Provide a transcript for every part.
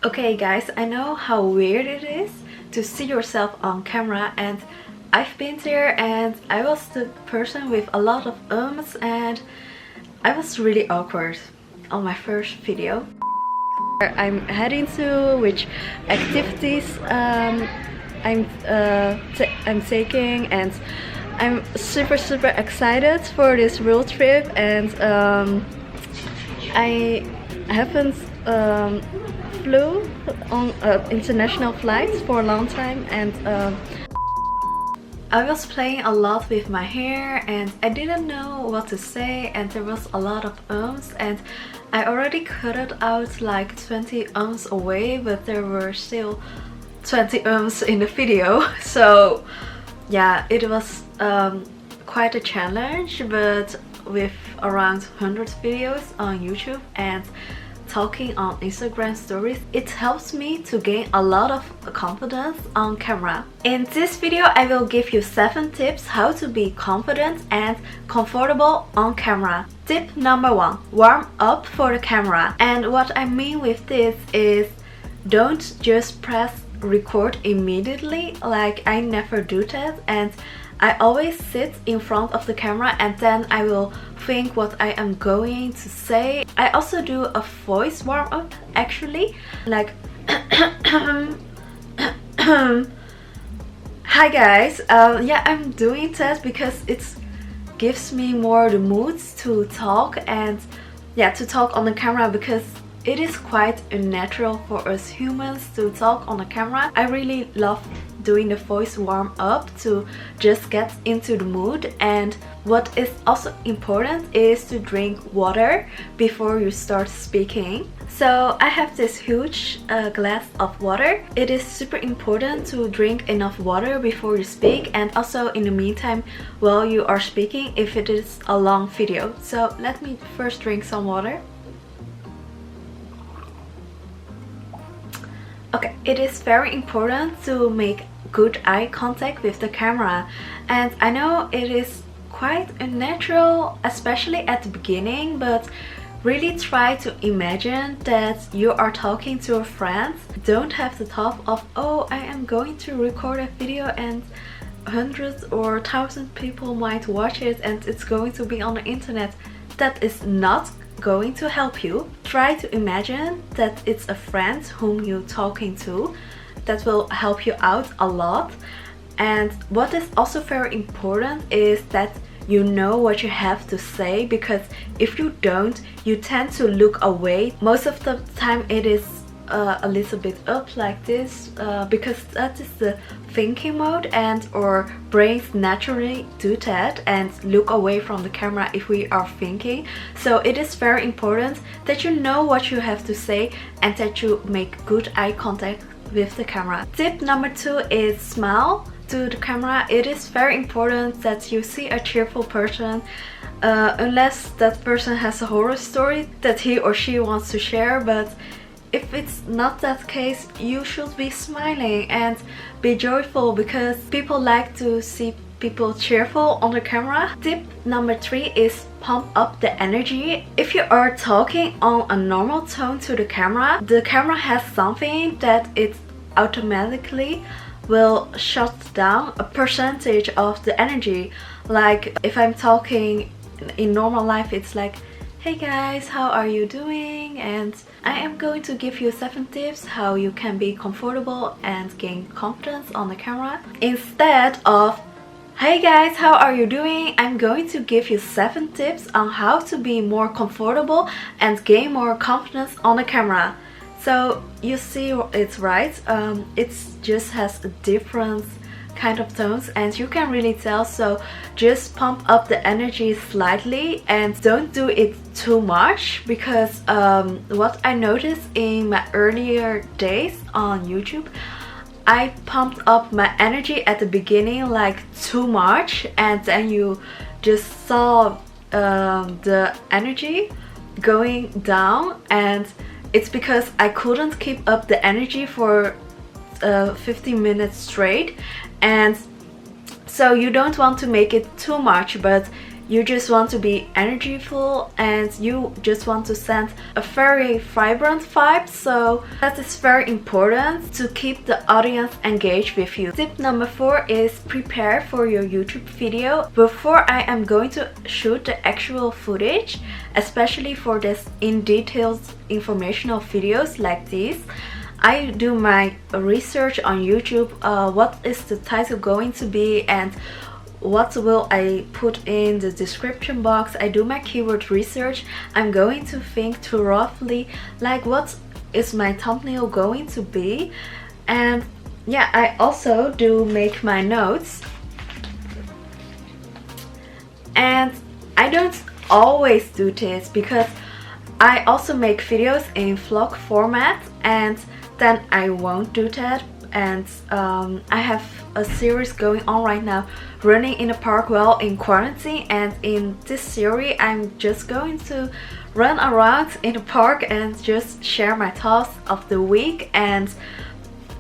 Okay guys, I know how weird it is to see yourself on camera, and I've been there and I was the person with a lot of ums and I was really awkward on my first video. I'm heading to which activities I'm taking, and I'm super excited for this road trip, and I haven't flew on international flights for a long time, and I was playing a lot with my hair and I didn't know what to say, and there was a lot of ums, and I already cut it out like 20 ums away, but there were still 20 ums in the video. So yeah, it was quite a challenge, but with around 100 videos on YouTube and talking on Instagram stories, it helps me to gain a lot of confidence on camera. In this video, I will give you 7 tips how to be confident and comfortable on camera. Tip number 1: warm up for the camera. And what I mean with this is, don't just press record immediately. Like, I never do that, and I always sit in front of the camera and then I will think what I am going to say. I also do a voice warm-up actually, like hi guys. Yeah, I'm doing that because it gives me more the mood to talk, and yeah, to talk on the camera, because it is quite unnatural for us humans to talk on the camera. I really love doing the voice warm up to just get into the mood. And what is also important is to drink water before you start speaking. So I have this huge glass of water. It is super important to drink enough water before you speak, and also in the meantime while you are speaking if it is a long video. So let me first drink some water. Okay, it is very important to make good eye contact with the camera, and I know it is quite unnatural, especially at the beginning, but really try to imagine that you are talking to a friend. Don't have the thought of, oh, I am going to record a video and hundreds or 1,000 people might watch it and it's going to be on the internet. That is not going to help you. Try to imagine that it's a friend whom you're talking to. That will help you out a lot. And what is also very important is that you know what you have to say, because if you don't, you tend to look away. Most of the time it is a little bit up like this, because that is the thinking mode, and our brains naturally do that and look away from the camera if we are thinking. So it is very important that you know what you have to say and that you make good eye contact with the camera. Tip number 2 is smile to the camera. It is very important that you see a cheerful person, unless that person has a horror story that he or she wants to share. But if it's not that case, you should be smiling and be joyful, because people like to see people cheerful on the camera. Tip number 3 is pump up the energy. If you are talking on a normal tone to the camera has something that it automatically will shut down a percentage of the energy. Like, if I'm talking in normal life, it's like, hey guys, how are you doing? And I am going to give you 7 tips how you can be comfortable and gain confidence on the camera. Instead of, hey guys, how are you doing? I'm going to give you 7 tips on how to be more comfortable and gain more confidence on the camera. So you see, it's right. It just has a different kind of tones and you can really tell. So just pump up the energy slightly and don't do it too much, because what I noticed in my earlier days on YouTube, I pumped up my energy at the beginning like too much, and then you just saw the energy going down, and it's because I couldn't keep up the energy for 15 minutes straight. And so you don't want to make it too much, but you just want to be energyful and you just want to send a very vibrant vibe, so that is very important to keep the audience engaged with you. Tip number 4 is prepare for your YouTube video. Before I am going to shoot the actual footage, especially for this in detailed informational videos like these, I do my research on YouTube. What is the title going to be and what will I put in the description box? I do my keyword research. I'm going to think through roughly like what is my thumbnail going to be, and yeah, I also do make my notes. And I don't always do this because I also make videos in vlog format, and then I won't do that. And I have a series going on right now, running in a park while in quarantine, and in this series I'm just going to run around in the park and just share my thoughts of the week, and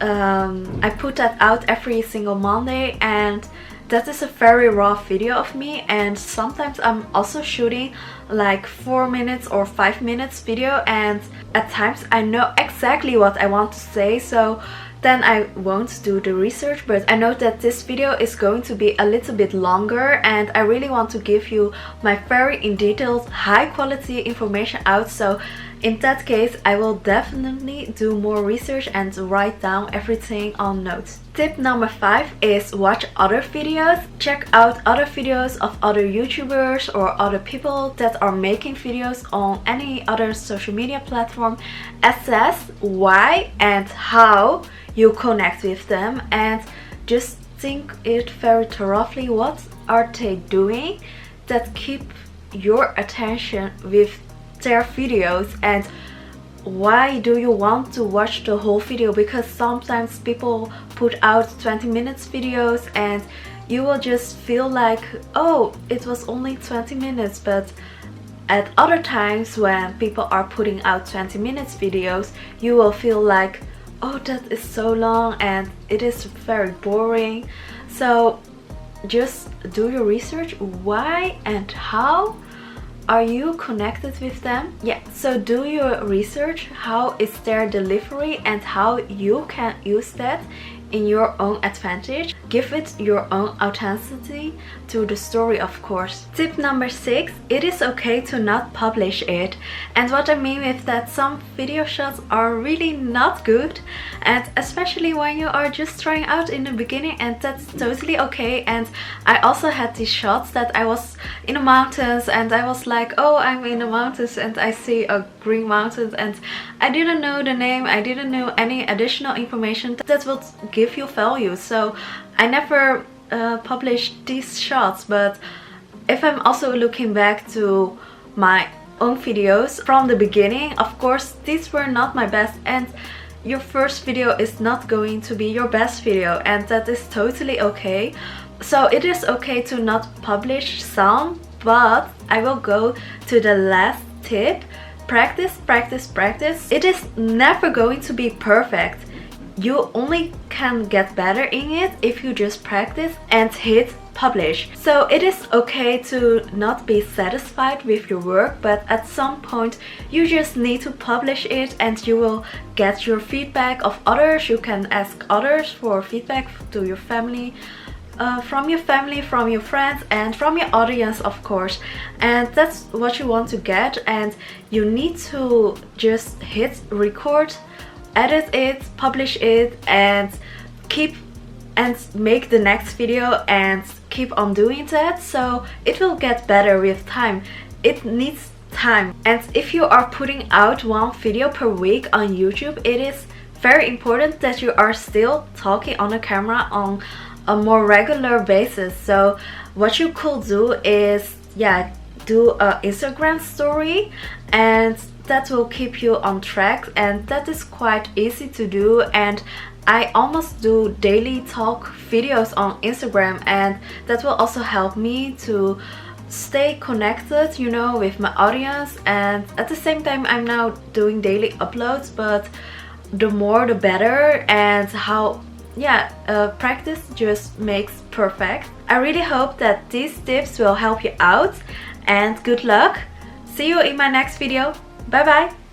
I put that out every single Monday, and that is a very raw video of me. And sometimes I'm also shooting like 4 minutes or 5 minutes video, and at times I know exactly what I want to say, so then I won't do the research. But I know that this video is going to be a little bit longer, and I really want to give you my very in detailed high quality information out, so in that case I will definitely do more research and write down everything on notes. Tip number 5 is watch other videos. Check out other videos of other YouTubers or other people that are making videos on any other social media platform. Assess why and how you connect with them, and just think it very thoroughly. What are they doing that keep your attention with their videos, and why do you want to watch the whole video? Because sometimes people put out 20 minutes videos and you will just feel like, oh, it was only 20 minutes, but at other times when people are putting out 20 minutes videos, you will feel like, oh, that is so long and it is very boring. So just do your research. Why and how are you connected with them? Yeah, so do your research. How is their delivery and how you can use that in your own advantage. Give it your own authenticity to the story, of course. Tip number 6, it is okay to not publish it. And what I mean with that, some video shots are really not good, and especially when you are just trying out in the beginning, and that's totally okay. And I also had these shots that I was in the mountains and I was like, oh, I'm in the mountains and I see a green mountain, and I didn't know the name, I didn't know any additional information that would give you value, so I never published these shots. But if I'm also looking back to my own videos from the beginning, of course these were not my best, and your first video is not going to be your best video, and that is totally okay. So it is okay to not publish some, but I will go to the last tip. Practice, practice, practice. It is never going to be perfect. You only can get better in it if you just practice and hit publish. So it is okay to not be satisfied with your work, but at some point you just need to publish it, and you will get your feedback of others. You can ask others for feedback to your family, from your friends, and from your audience, of course. And that's what you want to get, and you need to just hit record, edit it, publish it, and make the next video and keep on doing that. So it will get better with time. It needs time. And if you are putting out one video per week on YouTube, it is very important that you are still talking on the camera on a more regular basis. So what you could do is, yeah, do an Instagram story, and that will keep you on track, and that is quite easy to do. And I almost do daily talk videos on Instagram, and that will also help me to stay connected, you know, with my audience. And at the same time I'm now doing daily uploads, but the more the better. And how yeah, practice just makes perfect. I really hope that these tips will help you out, and good luck. See you in my next video. Bye bye.